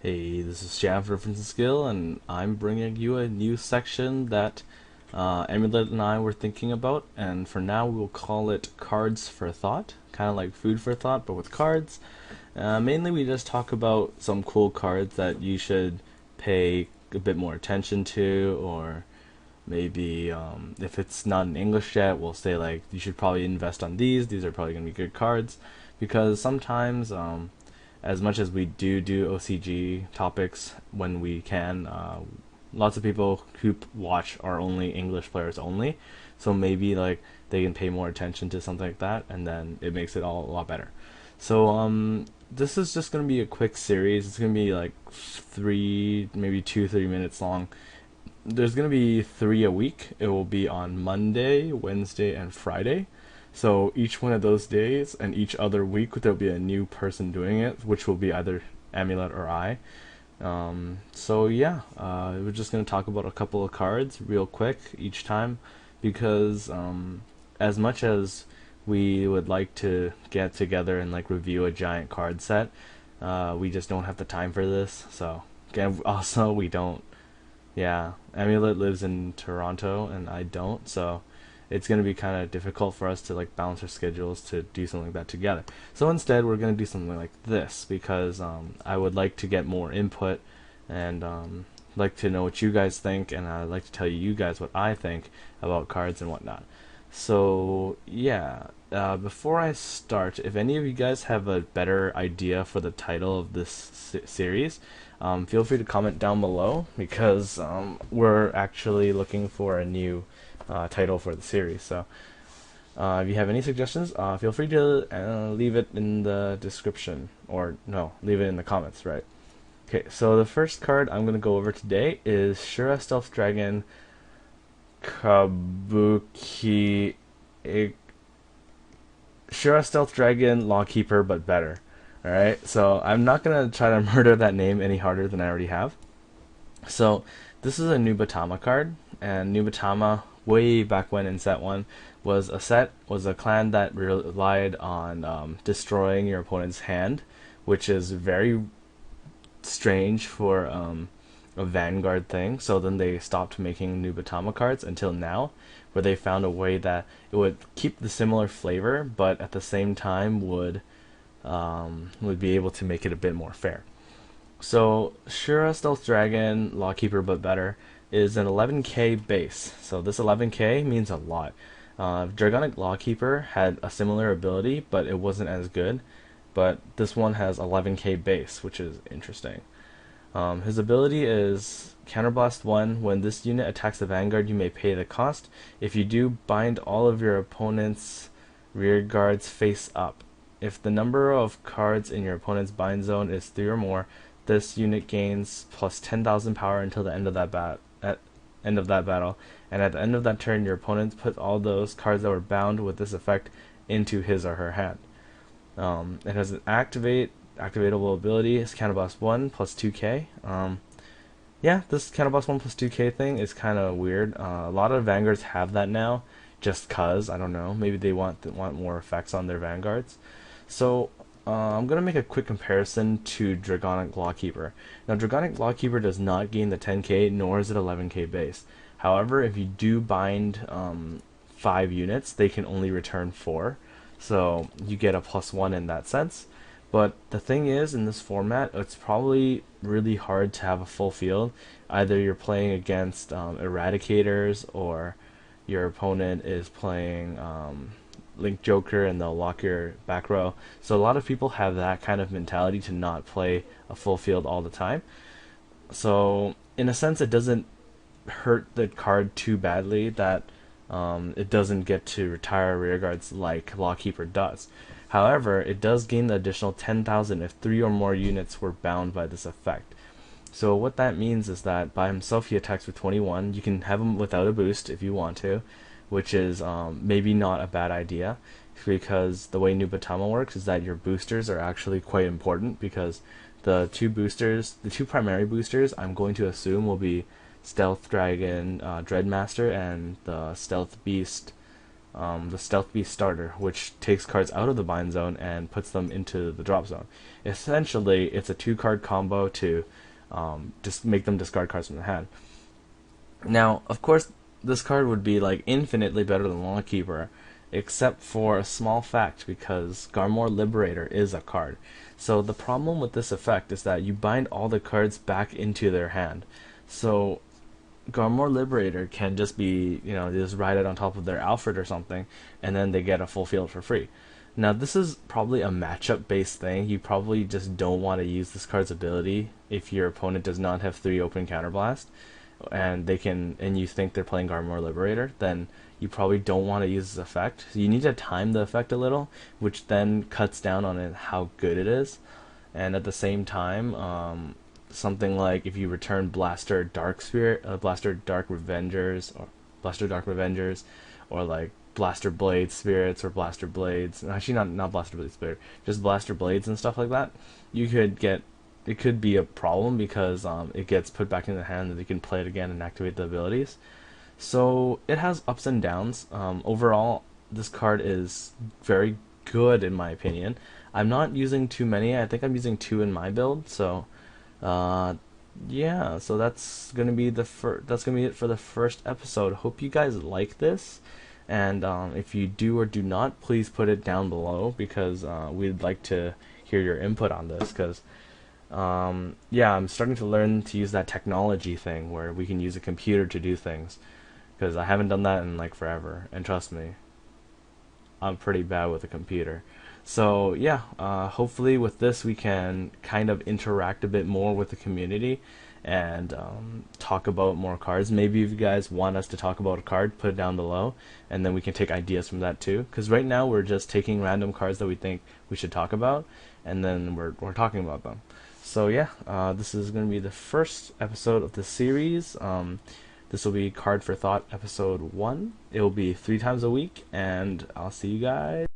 Hey, this is Jam for Reference and Skill, and I'm bringing you a new section that Amulet and I were thinking about. And for now, we'll call it Cards for Thought, kind of like food for thought, but with cards. Mainly, we just talk about some cool cards that you should pay a bit more attention to, or maybe if it's not in English yet, we'll say like you should probably invest on these. These are probably going to be good cards because sometimes as much as we do OCG topics when we can, lots of people who watch are only English players only. So maybe like they can pay more attention to something like that, and then it makes it all a lot better. So this is just gonna be a quick series. It's gonna be like three, maybe 2, 3 minutes long. There's gonna be three a week. It will be on Monday, Wednesday, and Friday. So each one of those days and each other week there'll be a new person doing it, which will be either Amulet or I. So yeah, we're just gonna talk about a couple of cards real quick each time, because as much as we would like to get together and like review a giant card set, we just don't have the time for this. So again, also we don't. Yeah, Amulet lives in Toronto and I don't, so it's going to be kind of difficult for us to like balance our schedules to do something like that together. So instead, we're going to do something like this because I would like to get more input and like to know what you guys think, and I'd like to tell you guys what I think about cards and whatnot. So yeah, before I start, if any of you guys have a better idea for the title of this series, feel free to comment down below because we're actually looking for a new title for the series. So if you have any suggestions, feel free to leave it in the description, or no, leave it in the comments, right? Okay, so the first card I'm going to go over today is Shura Stealth Dragon Kabuki. Shura Stealth Dragon Lawkeeper, but better. Alright, so I'm not going to try to murder that name any harder than I already have. So this is a Nubatama card, and Nubatama, way back when in set 1, was a clan that relied on destroying your opponent's hand, which is very strange for a Vanguard thing. So then they stopped making Nubatama cards until now, where they found a way that it would keep the similar flavor, but at the same time would be able to make it a bit more fair. So Shura Stealth Dragon Lawkeeper, but better, is an 11k base. So this 11k means a lot. Dragonic Lawkeeper had a similar ability, but it wasn't as good. But this one has 11k base, which is interesting. His ability is Counterblast 1. When this unit attacks the Vanguard, you may pay the cost. If you do, bind all of your opponent's rear guards face up. If the number of cards in your opponent's bind zone is 3 or more, this unit gains plus 10,000 power until the end of that battle. And at the end of that turn, your opponent puts all those cards that were bound with this effect into his or her hand. It has an activatable ability. It's Counterblast 1 plus 2k. Yeah, this Counterblast 1 plus 2k thing is kind of weird. A lot of Vanguards have that now, just cause, I don't know, maybe they want more effects on their Vanguards. So I'm going to make a quick comparison to Dragonic Lawkeeper. Now, Dragonic Lawkeeper does not gain the 10k, nor is it 11k base. However, if you do bind 5 units, they can only return 4. So you get a +1 in that sense. But the thing is, in this format, it's probably really hard to have a full field. Either you're playing against Eradicators, or your opponent is playing Link Joker and they'll lock your back row. So a lot of people have that kind of mentality to not play a full field all the time. So in a sense, it doesn't hurt the card too badly that it doesn't get to retire rearguards like Lawkeeper does. However, it does gain the additional 10,000 if 3 or more units were bound by this effect. So what that means is that by himself he attacks for 21. You can have him without a boost if you want to, which is maybe not a bad idea, because the way Nubatama works is that your boosters are actually quite important, because the two primary boosters, I'm going to assume, will be Stealth Dragon Dreadmaster and the Stealth Beast the Stealth Beast starter, which takes cards out of the bind zone and puts them into the drop zone. Essentially, it's a 2-card combo to just make them discard cards from the hand. Now, of course, this card would be like infinitely better than Lawkeeper, except for a small fact, because Garmor Liberator is a card. So the problem with this effect is that you bind all the cards back into their hand. So Garmor Liberator can just be, just ride it on top of their Alfred or something, and then they get a full field for free. Now, this is probably a matchup based thing. You probably just don't want to use this card's ability if your opponent does not have 3 open counterblast, and you think they're playing Garmor Liberator, then you probably don't want to use this effect. So you need to time the effect a little, which then cuts down on it, how good it is. And at the same time, something like if you return Blaster Dark Spirit, Blaster Dark Revengers, or like Blaster Blade Spirits or Blaster Blades. Actually, not Blaster Blade Spirit, just Blaster Blades and stuff like that. It could be a problem because it gets put back in the hand and you can play it again and activate the abilities. So it has ups and downs. Overall, this card is very good in my opinion. I'm not using too many. I think I'm using 2 in my build. So, yeah. So that's gonna be that's gonna be it for the first episode. Hope you guys like this, and if you do or do not, please put it down below because we'd like to hear your input on this. Because yeah, I'm starting to learn to use that technology thing where we can use a computer to do things, because I haven't done that in like forever, and trust me, I'm pretty bad with a computer. So yeah, hopefully with this we can kind of interact a bit more with the community and talk about more cards. Maybe if you guys want us to talk about a card, put it down below, and then we can take ideas from that too. Because right now we're just taking random cards that we think we should talk about, and then we're talking about them. So yeah, this is going to be the first episode of the series. This will be Card for Thought episode 1. It will be 3 times a week, and I'll see you guys.